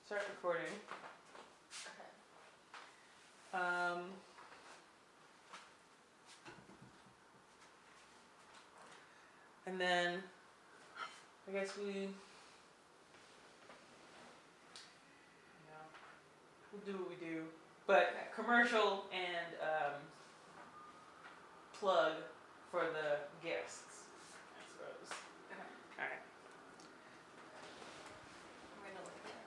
Start recording. Okay. And then I guess we'll do what we do. But commercial and plug for the guests, I suppose. Okay. Alright. I'm gonna lay there.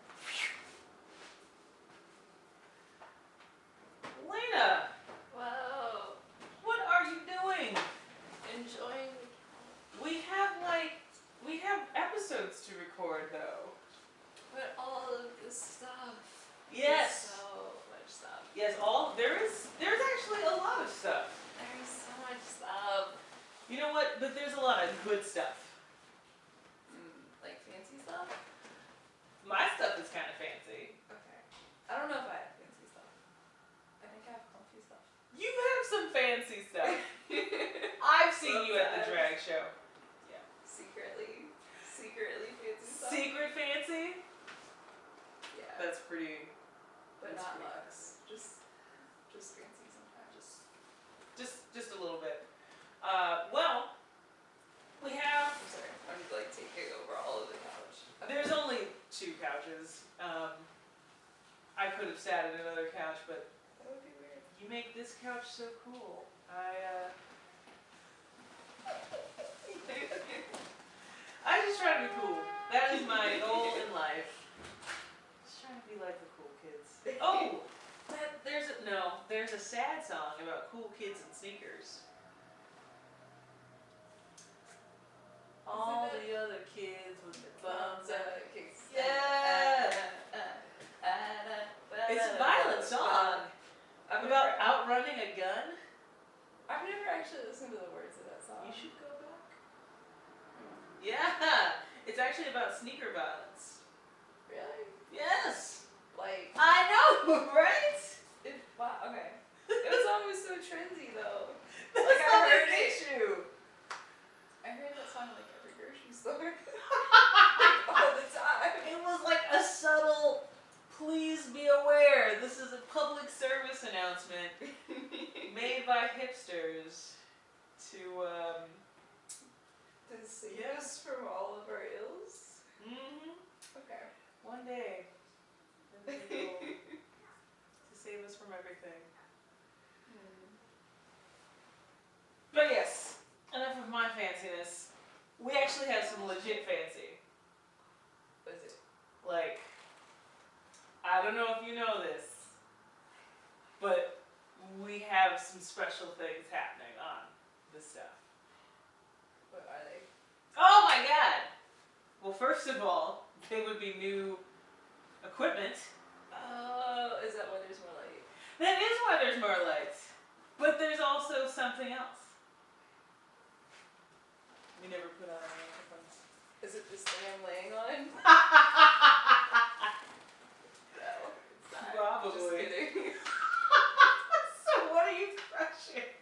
Lena! Whoa. What are you doing? Enjoying the We have episodes to record though. But all of this stuff. Yes. So much stuff. Yes, there's actually a lot of stuff. There's so much stuff. You know what? But there's a lot of good stuff. Like fancy stuff? My stuff is kind of fancy. Okay. I don't know if I have fancy stuff. I think I have comfy stuff. You have some fancy stuff. I've seen you at the drag show. Yeah. Secretly fancy stuff. Secret fancy? Yeah. That's pretty. But that's not pretty luxe. Just fancy sometimes. Just a little bit. Well, we have. I'm sorry. I'm like taking over all of the couch. Okay. There's only 2 couches. I could have sat at another couch, but That would be weird. you make this couch so cool. I just try to be cool. That is my goal in life. Just trying to be like the cool kids. Oh, there's a sad song about cool kids and sneakers. All the other kids with their bums out. Yeah. It's a violent song about outrunning a gun. I've never actually listened to the words of that song. You should go back. Yeah, it's actually about sneaker violence. Really? Yes. Like. I know, right? Wow. Okay. It was always so trendy though. That's Like, I not heard an it. issue. I heard that song like every grocery store. All the time. It was like a subtle, please be aware, this is a public service announcement made by hipsters to, To save us from all of our ills. Okay. one day, to save us from everything. But yes, enough of my fanciness. We actually have some legit fancy. What is it? Like, I don't know if you know this, but we have some special things happening on this stuff. What are they? Oh my god! Well, first of all, they would be new equipment. Oh, is that why there's more light? That is why there's more lights. But there's also something else. We never put on our microphones. Is it this thing I'm laying on? No, it's not. Probably. Just kidding. So what are you crushing?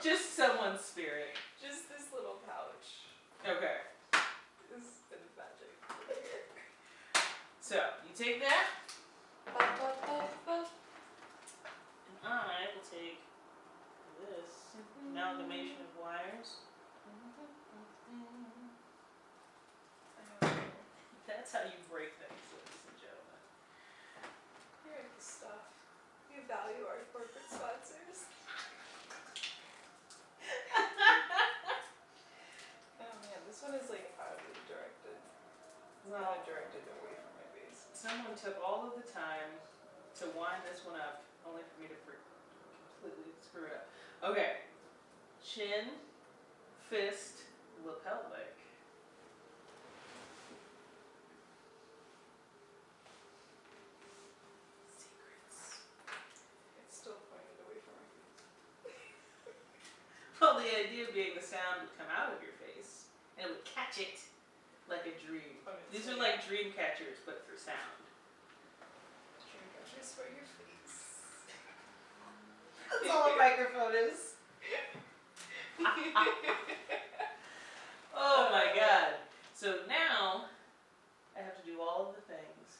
Just someone's spirit. Just this little pouch. Okay. This is magic. So, you take that, Ba, ba, ba, ba. and I will take this amalgamation of wires. That's how you break things, ladies and gentlemen. Here are the stuff. We value our corporate sponsors. Oh man, this one is like oddly directed. It's not directed away from my face. Someone took all of the time to wind this one up, only for me to completely screw it up. Okay. Chin, fist, lapel leg. Secrets. It's still pointed away from my face. Well, the idea being the sound would come out of your face, and it would catch it like a dream. These are like dream catchers, but for sound. Dream catchers for your face. That's all a microphone is. Oh my god. So now, I have to do all of the things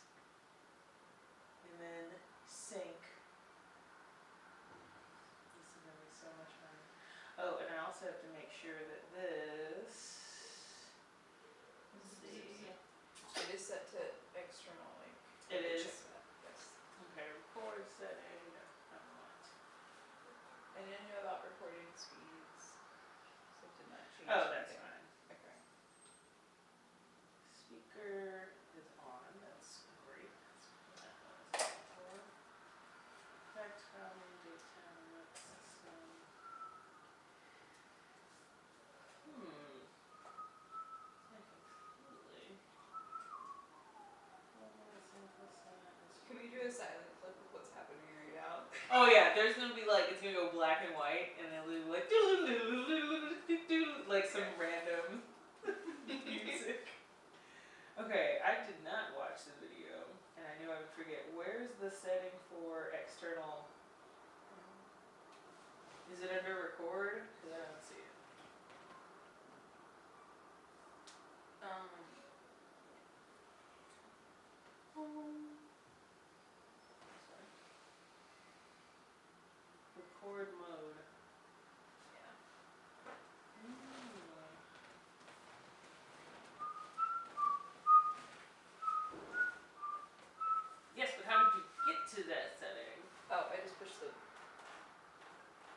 Okay, I did not watch the video, and I knew I would forget. Where's the setting for external? Is it under record? Because I don't see it. Sorry. Record mode. Yeah. Yes, but how did you get to that setting? Oh, I just pushed the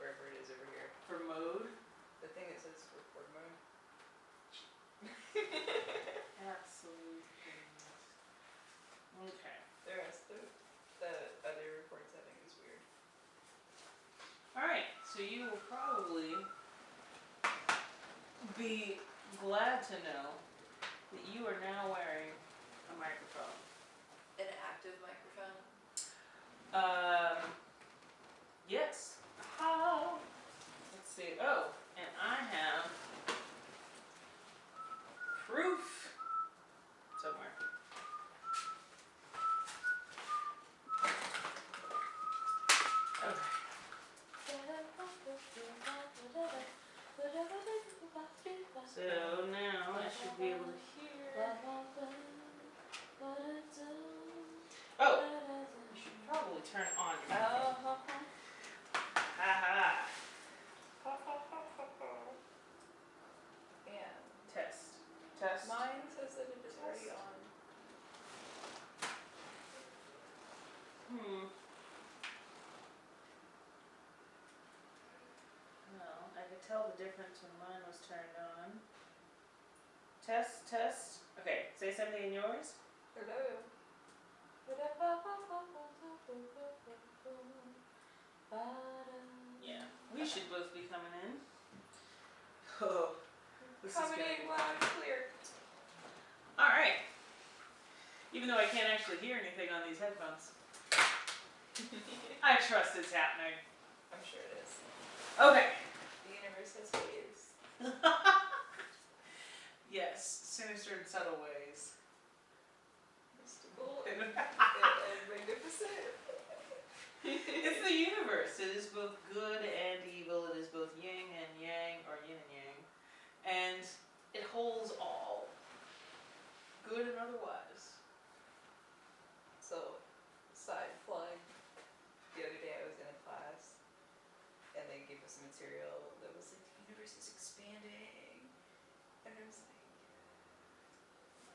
wherever it is over here. For mode? The thing that says record mode. Absolute genius. Okay. The rest of the other record setting is weird. Alright, so you will probably be glad to know that you are now wearing a microphone. An active microphone. Yes. How? Let's see. Oh, and I have proof somewhere. Okay. So now I should be able to hear. Oh, you should probably turn on your microphone. Ha ha. And Test. Test. mine says that it is already Test. on. Well, I could tell the difference when mine was turned on. Test, test. Okay, say something in yours. Hello. Yeah, we should both be coming in. Oh, this Coming is in good. loud and clear. All right. Even though I can't actually hear anything on these headphones, I trust it's happening. I'm sure it is. Okay. The universe has waves. Yes, sinister and subtle ways. Mystical and magnificent. It's the universe. It is both good and evil. It is both yin and yang, or yin and yang. And it holds all. Good and otherwise. So, side plug. The other day I was in a class and they gave us material that was like, the universe is expanding. And I was like,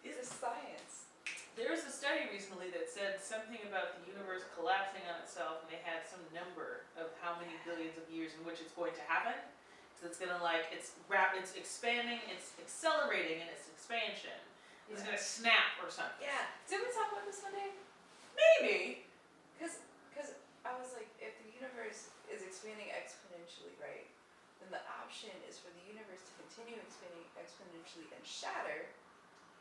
it's science. There was a study recently that said something about the universe collapsing on itself, and they had some number of how many billions of years in which it's going to happen. So it's gonna it's expanding, it's accelerating in its expansion. It's gonna snap or something. Yeah. Did we talk about this one day? Maybe. Because I was like, if the universe is expanding exponentially, right, then the option is for the universe to continue expanding exponentially and shatter,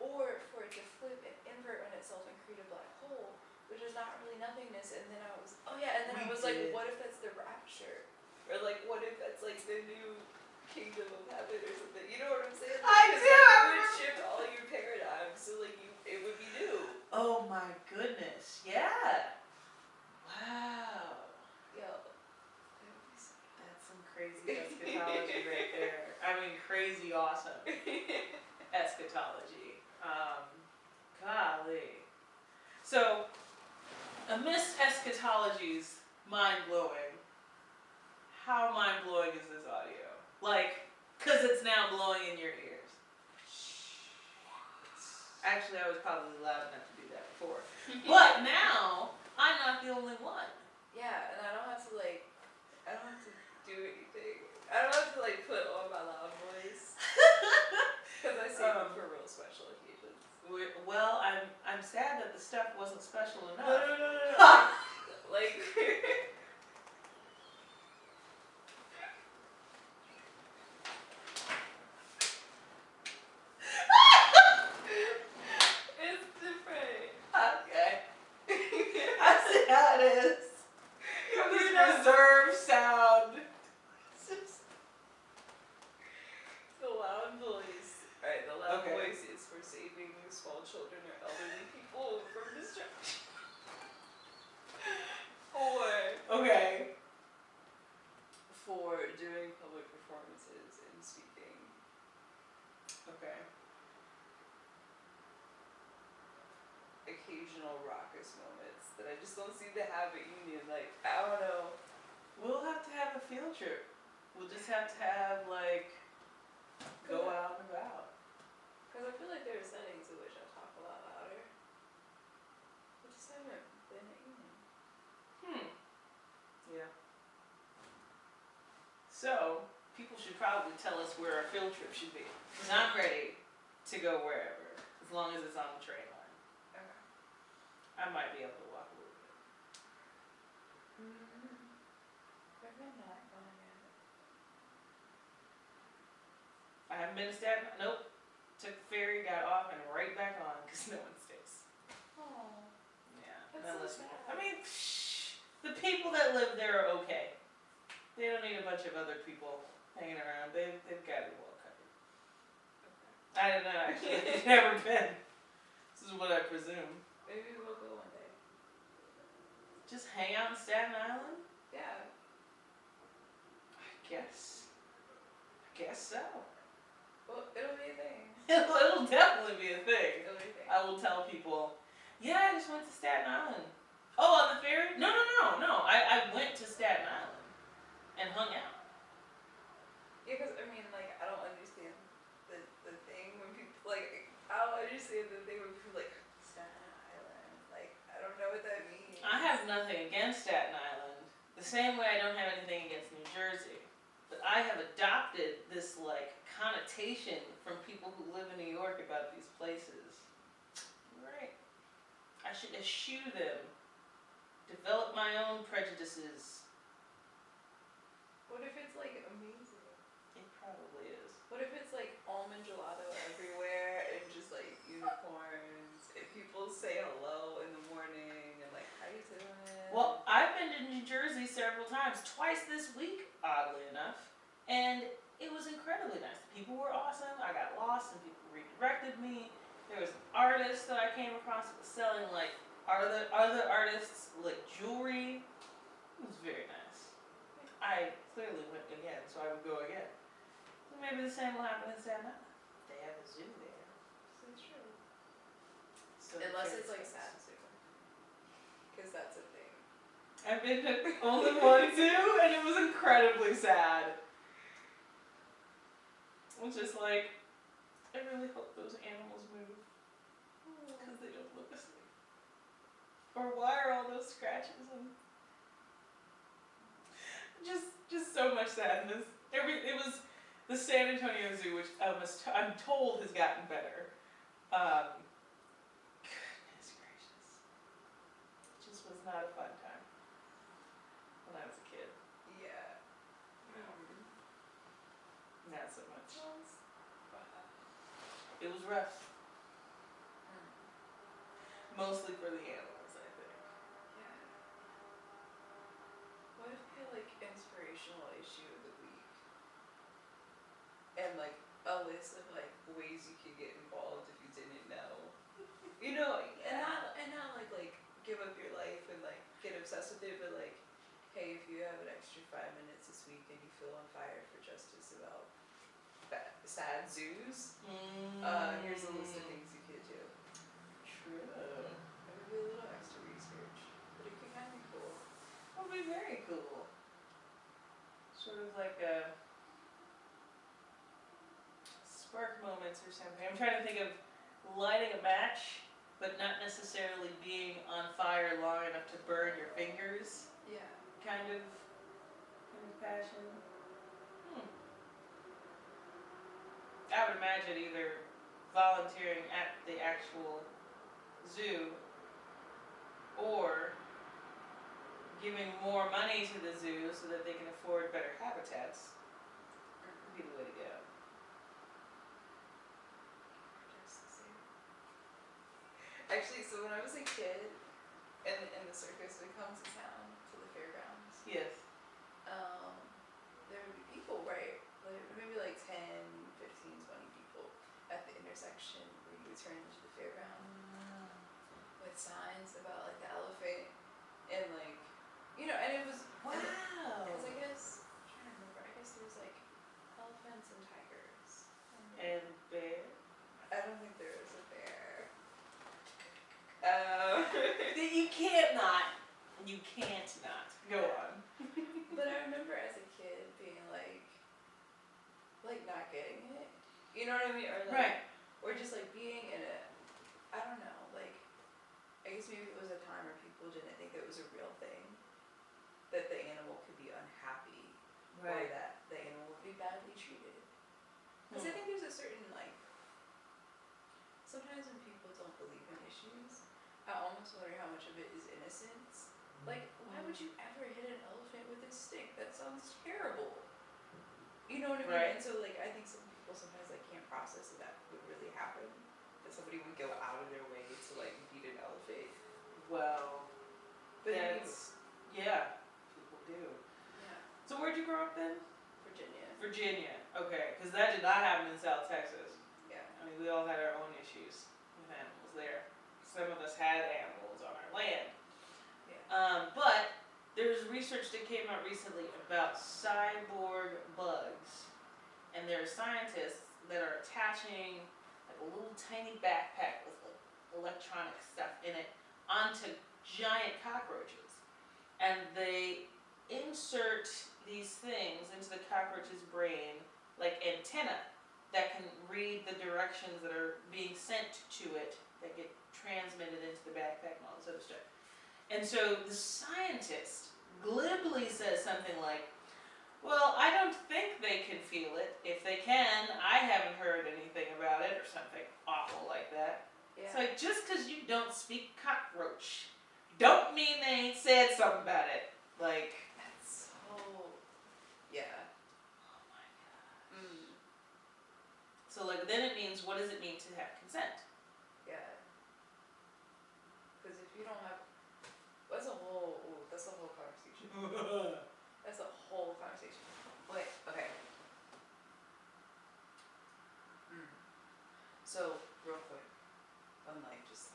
or for it to flip and invert on itself and create a black hole, which is not really nothingness. And then I was, like, what if that's the rapture? Or like, what if that's like the new kingdom of heaven or something? You know what I'm saying? Like, I do. It would shift all your paradigms, so like it would be new. Oh my goodness. Yeah. Wow. Yo. That's some crazy eschatology right there. I mean, crazy awesome eschatology. Golly. So, amidst eschatologies mind-blowing, how mind-blowing is this audio? Like, because it's now blowing in your ears. Actually, I was probably loud enough to do that before. But now, I'm not the only one. Yeah, and I don't have to do anything. I don't have to put on my loud voice. Because I save it for real special occasions. Well, I'm sad that the stuff wasn't special enough. No. Like it's different. Okay. I see how it is. This reserve sound. The loud voice. Alright, the loud Okay. voice is for saving small children occasional raucous moments that I just don't seem to have at Union. Like, I don't know. We'll have to have a field trip. We'll just have to have like go out and about. Because I feel like there are settings in which I talk a lot louder. I just haven't been at Union. Yeah. So people should probably tell us where our field trip should be. Cause I'm ready to go wherever, as long as it's on the train line. Okay. I might be able to walk a little bit. Where am I not going yet? I haven't been to Staten. Nope. Took the ferry, got off, and right back on because no one stays. Oh. Yeah. That's so sad. I mean, the people that live there are okay. They don't need a bunch of other people hanging around. They've got it well covered. I don't know. Actually, I've never been. This is what I presume. Maybe we'll go one day. Just hang out in Staten Island? Yeah. I guess so. Well, it'll be a thing. It'll definitely be a thing. It'll be a thing. I will tell people, yeah, I just went to Staten Island. Oh, on the ferry? No. I went to Staten Island and hung out. Yeah, because I mean, like, I don't understand the thing when people, like, I don't understand the thing when people, like, Staten Island. Like, I don't know what that means. I have nothing against Staten Island, the same way I don't have anything against New Jersey. But I have adopted this, like, connotation from people who live in New York about these places. Right. I should eschew them. Develop my own prejudices. What if it's, like, amazing? It probably is. What if it's, like, almond gelato everywhere and just, like, unicorns and people say hello in the morning and, like, how you doing? Well, I've been to New Jersey several times, twice this week, oddly enough, and it was incredibly nice. The people were awesome. I got lost and people redirected me. There was an artist that I came across that was selling, like, other artists, like, jewelry. It was very nice. I clearly went again, so I would go again. So maybe the same will happen in Staten Island. They have a zoo there. So true. So Unless it's, like, sad zoo. Because that's a thing. I've been to only one zoo, and it was incredibly sad. It was just like, I really hope those animals move. Because they don't look asleep. Or why are all those scratches and just so much sadness. It was the San Antonio Zoo, which I'm told has gotten better. Goodness gracious. It just was not a fun time when I was a kid. Yeah. Not so much. It was rough. Mostly for the animals, I think. Yeah. What if we had, like, inspirational issue of the week? And, like, a list of, like, ways you could get involved if you didn't know. You know, and not like give up your life and, like, get obsessed with it, but, like, hey, if you have an extra 5 minutes this week and you feel on fire for justice about sad zoos, here's a list of things you could do. True. It would be a little extra research, but it could kind of be cool. That would be very cool. Sort of like a spark moments or something. I'm trying to think of lighting a match, but not necessarily being on fire long enough to burn your fingers. Yeah. Kind of passion. I would imagine either volunteering at the actual zoo or giving more money to the zoo so that they can afford better habitats would be the way to go. Actually, so when I was a kid, and the circus would come to town, to the fairgrounds, Yes. there would be people, right? Like, maybe like 10, 15, 20 people at the intersection where you would turn into the fairground with signs about, like, the elephant and, like, you know, and it was, Wow. because I guess, I'm trying to remember, I guess there was, like, elephants and tigers. And bear. I don't think there was a bear. You can't not. Go on. But I remember as a kid being like not getting it. You know what I mean? Or Right. or just like being in a, I don't know, like, I guess maybe it was a time where people didn't think it was a real thing, that the animal could be unhappy, or that the animal would be badly treated. Because I think there's a certain, like, sometimes when people don't believe in issues, I almost wonder how much of it is innocence. Like, why would you ever hit an elephant with a stick? That sounds terrible. You know what I mean? Right. And so, like, I think some people sometimes, like, can't process that would really happen. That somebody would go out of their way to, like, beat an elephant. Well, But yeah, people do. yeah. So where'd you grow up then? Virginia. Virginia. Okay, because that did not happen in South Texas. Yeah. I mean, we all had our own issues with animals there. Some of us had animals on our land. Yeah. But there's research that came out recently about cyborg bugs. And there are scientists that are attaching like a little tiny backpack with like electronic stuff in it onto giant cockroaches. And they insert these things into the cockroach's brain, like antenna, that can read the directions that are being sent to it, that get transmitted into the backpack and all this other stuff. And so the scientist glibly says something like, well, I don't think they can feel it. If they can, I haven't heard anything about it, or something awful like that. Yeah. It's like, just because you don't speak cockroach, don't mean they ain't said something about it. Like, That's so. Yeah. oh my god. So like, then it means, what does it mean to have consent? Yeah. Because if you don't have, that's a whole conversation. That's a whole conversation. Wait, okay. So, real quick, I'm like just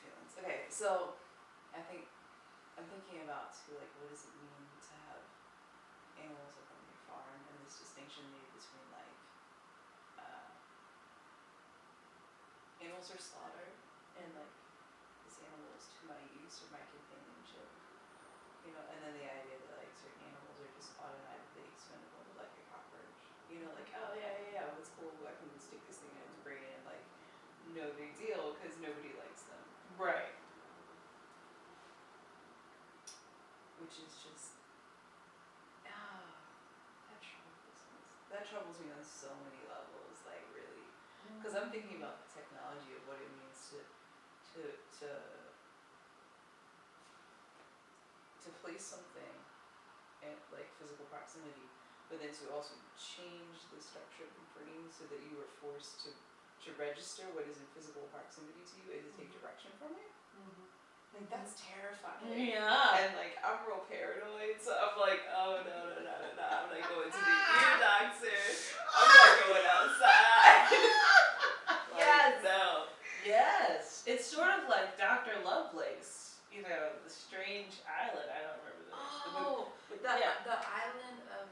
feelings. Okay, so I'm thinking about too, like, what does it mean to have animals up on your farm, and this distinction made between like animals are slaughtered, and like this animal is to my use or my companionship. You know, and then the idea that like certain animals are just automatically expendable, like a cockroach. You know, like, oh yeah, that's cool. I can stick this thing in its brain and like, no big deal, because nobody likes them. Right. Which is just, that troubles me on so many levels, like really. Because I'm thinking about the technology of what it means to place something in like physical proximity, but then to also change the structure of the brain so that you are forced to register what is in physical proximity to you and to take direction from it. Like, that's terrifying. Yeah. And like, I'm real paranoid, so I'm like, oh no, I'm not going to the ear doctor. I'm not going outside. Like, Yes. No. Yes. It's sort of like Dr. Lovelace, you know, the strange island. I don't remember Oh, yeah. the island of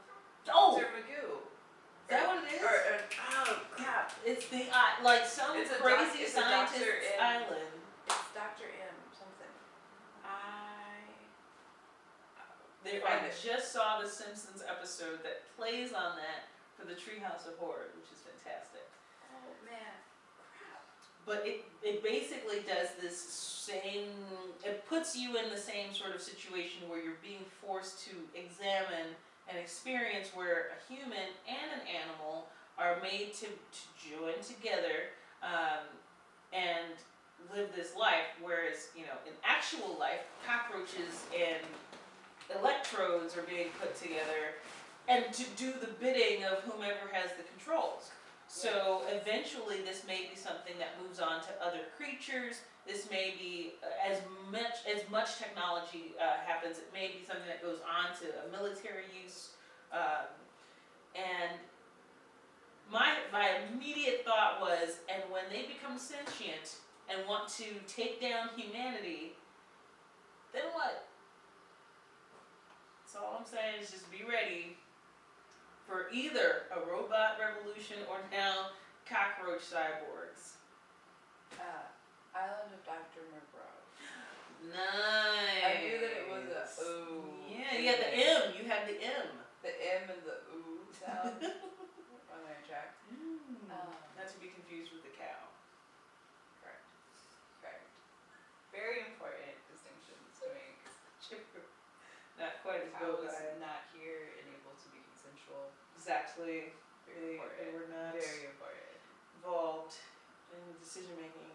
Oh, Dr. Magoo. is that what it is? Oh crap! It's the like some It's a crazy it's a scientist's Dr. M. island. It's Dr. M something. I just saw the Simpsons episode that plays on that for the Treehouse of Horror, which is fantastic. Oh man, crap. But it basically does this same, it puts you in the same sort of situation where you're being forced to examine an experience where a human and an animal are made to join together and live this life, whereas, you know, in actual life, cockroaches and electrodes are being put together and to do the bidding of whomever has the controls. So eventually this may be something that moves on to other creatures. This may be, as much technology happens, it may be something that goes on to a military use. And my immediate thought was, and when they become sentient and want to take down humanity, then what? So all I'm saying is just be ready for either a robot revolution or now cockroach cyborgs. Island of Dr. Moreau. Nice. I knew that it was a O. Yeah, you had the M. You had the M. The M and the oo sound on their track. Not to be confused with the cow. Correct. Correct. Very important distinctions to make. Not quite as Cow go was guy. not here and able to be consensual. Exactly. Very They important. were not Very important. involved in decision making.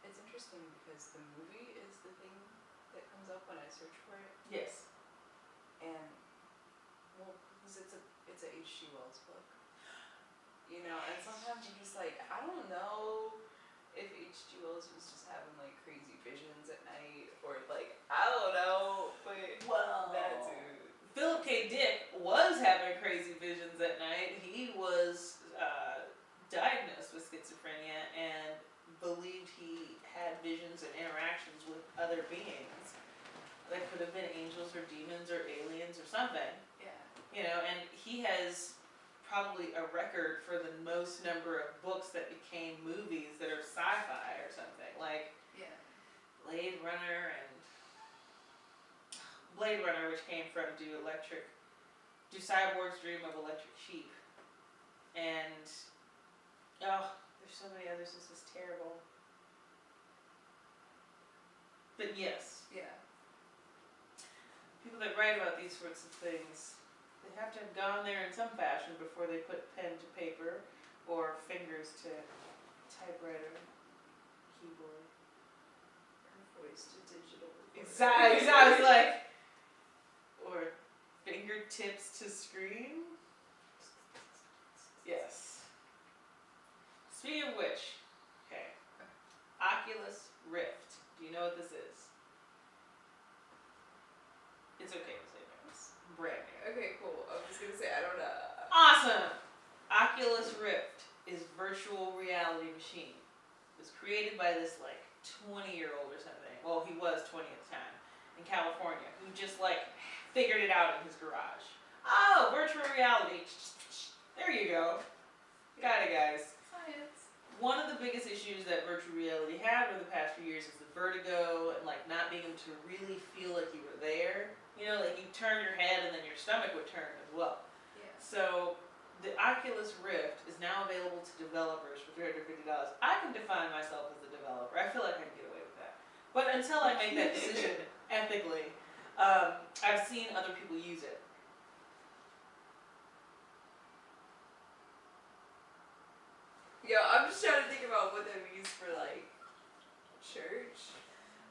It's interesting because the movie is the thing that comes up when I search for it. Yes. And, well, because it's a H.G. Wells book. You know, and sometimes you're just like, I don't know if H.G. Wells was just having like crazy visions at night or like, I don't know, but Well, that dude. Philip K. Dick was having crazy visions at night. He was diagnosed with schizophrenia and believed he had visions and interactions with other beings that could have been angels or demons or aliens or something. Yeah. You know, and he has probably a record for the most number of books that became movies that are sci-fi or something, like Yeah. Blade Runner, which came from Do Cyborgs Dream of Electric Sheep? And there's so many others. This is terrible. But yes, Yeah. people that write about these sorts of things, they have to have gone there in some fashion before they put pen to paper or fingers to typewriter, keyboard. Her voice to digital. Exactly. I was like, or fingertips to screen. Yes. Speaking of which, okay, Oculus Rift. Do you know what this is? It's okay to say no. It's brand new. Okay, cool. I was gonna say, I don't know. Awesome! Oculus Rift is virtual reality machine. It was created by this like 20-year-old or something. Well, he was 20 at the time in California, who just like figured it out in his garage. Oh, virtual reality. There you go. Got it, guys. Science. One of the biggest issues that virtual reality had over the past few years is the vertigo and like not being able to really feel like you were there. You know, like you turn your head and then your stomach would turn as well. Yeah. So the Oculus Rift is now available to developers for $350. I can define myself as a developer. I feel like I can get away with that. But until I make that decision ethically, I've seen other people use it. Yo, I'm just trying to think about what that means for like church.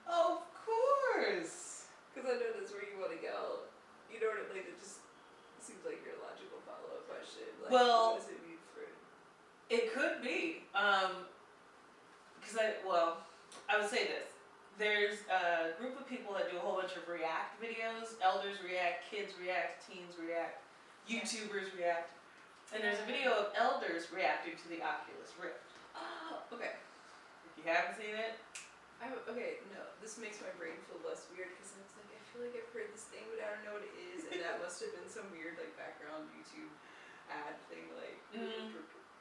Of course. Because I know that's where you want to go. You know what I mean? It just seems like your logical follow-up question. Like, Well, what does it mean for? It could be. Because I would say this. There's a group of people that do a whole bunch of React videos. Elders react, kids react, teens react, YouTubers react. And there's a video of elders reacting to the Oculus Rift. Oh, okay. If you haven't seen it, Okay, no, this makes my brain feel less weird because it's like, I feel like I've heard this thing, but I don't know what it is, and that must have been some weird, like, background YouTube ad thing, like,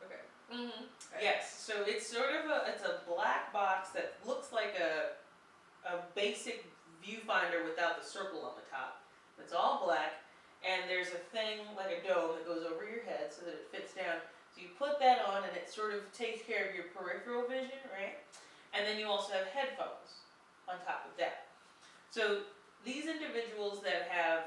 okay. Mm-hmm. Yes, so it's sort of it's a black box that looks like a basic viewfinder without the circle on the top. It's all black, and there's a thing like a dome that goes over your head so that it fits down. So you put that on and it sort of takes care of your peripheral vision, right? And then you also have headphones on top of that. So these individuals that have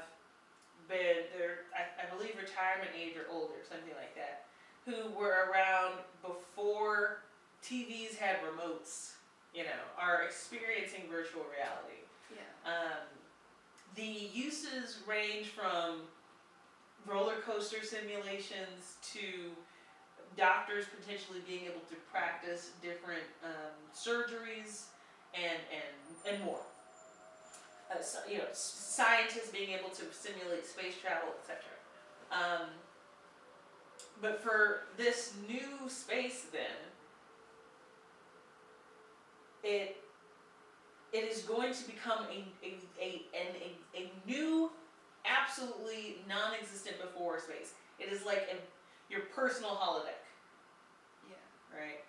been, I believe retirement age or older, something like that, who were around before TVs had remotes, you know, are experiencing virtual reality. Yeah. The uses range from roller coaster simulations to doctors potentially being able to practice different surgeries and more. So, you know, scientists being able to simulate space travel, etc. But for this new space, then it is going to become a new, absolutely non-existent before space. It is like your personal holodeck. Yeah. Right?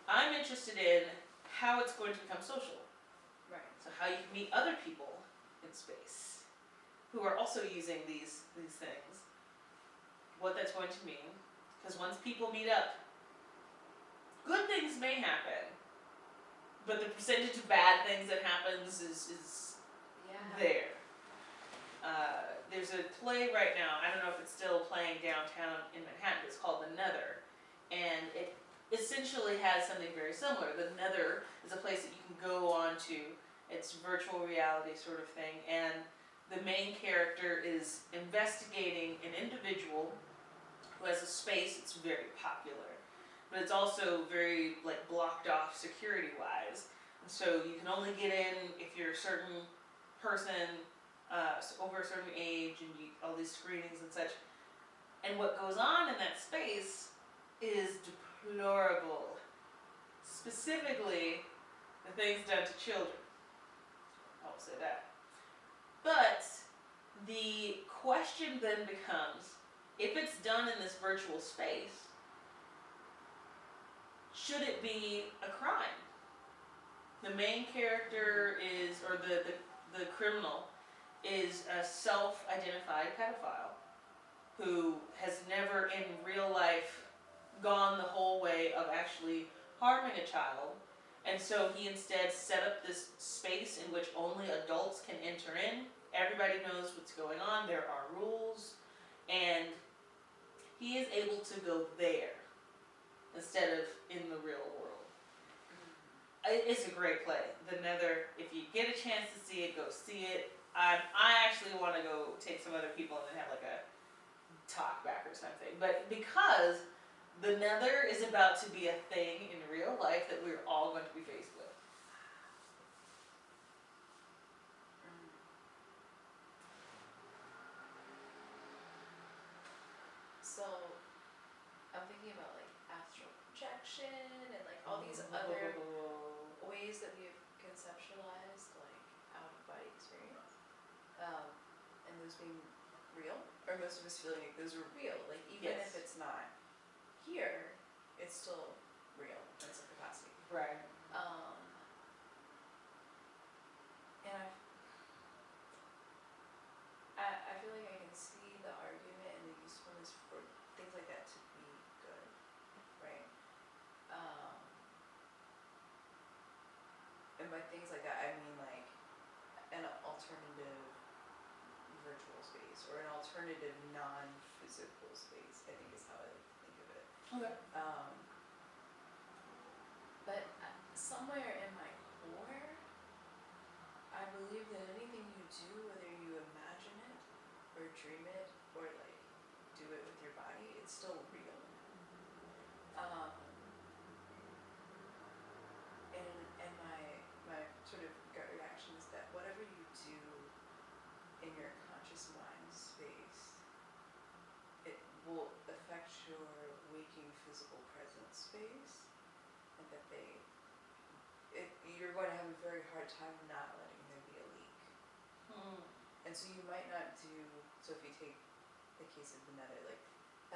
I'm interested in how it's going to become social. Right. So how you can meet other people in space who are also using these things. What that's going to mean. Because once people meet up, good things may happen. But the percentage of bad things that happens is Yeah. there. There's a play right now, I don't know if it's still playing downtown in Manhattan, it's called The Nether. And it essentially has something very similar. The Nether is a place that you can go on to. It's virtual reality sort of thing. And the main character is investigating an individual who has a space that's very popular. But it's also very like blocked off security wise. And so you can only get in if you're a certain person, over a certain age, and all these screenings and such. And what goes on in that space is deplorable. Specifically, the things done to children. I'll say that. But the question then becomes, if it's done in this virtual space, should it be a crime? The main character is, or the criminal is a self-identified pedophile who has never in real life gone the whole way of actually harming a child. And so he instead set up this space in which only adults can enter in. Everybody knows what's going on, there are rules, and he is able to go there instead of in the real world. It's a great play. The Nether, if you get a chance to see it, go see it. I actually want to go take some other people and then have like a talk back or something. But because the Nether is about to be a thing in real life that we're all going to be faced with. So I'm thinking about like astral projection and like all these other ways that we've conceptualized like out of body experience, and those being real, or most of us feeling like those are real. Like even Yes. if it's not here, it's still real in some capacity. Right. And I feel like I can see the argument and the usefulness for things like that to be good, right? And by things like that, I mean like an alternative virtual space or an alternative non-physical space, I think is how I like to think of it. Okay. But somewhere in my core, I believe that anything you do, whether you imagine it or dream it or like do it with your body, it's still real. And my sort of gut reaction is that whatever you do in your conscious mind space, it will affect your waking physical presence space, and that you're going to have a very hard time not letting there be a leak. And so you might not do, so if you take the case of the Nether, like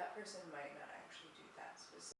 that person might not actually do that specific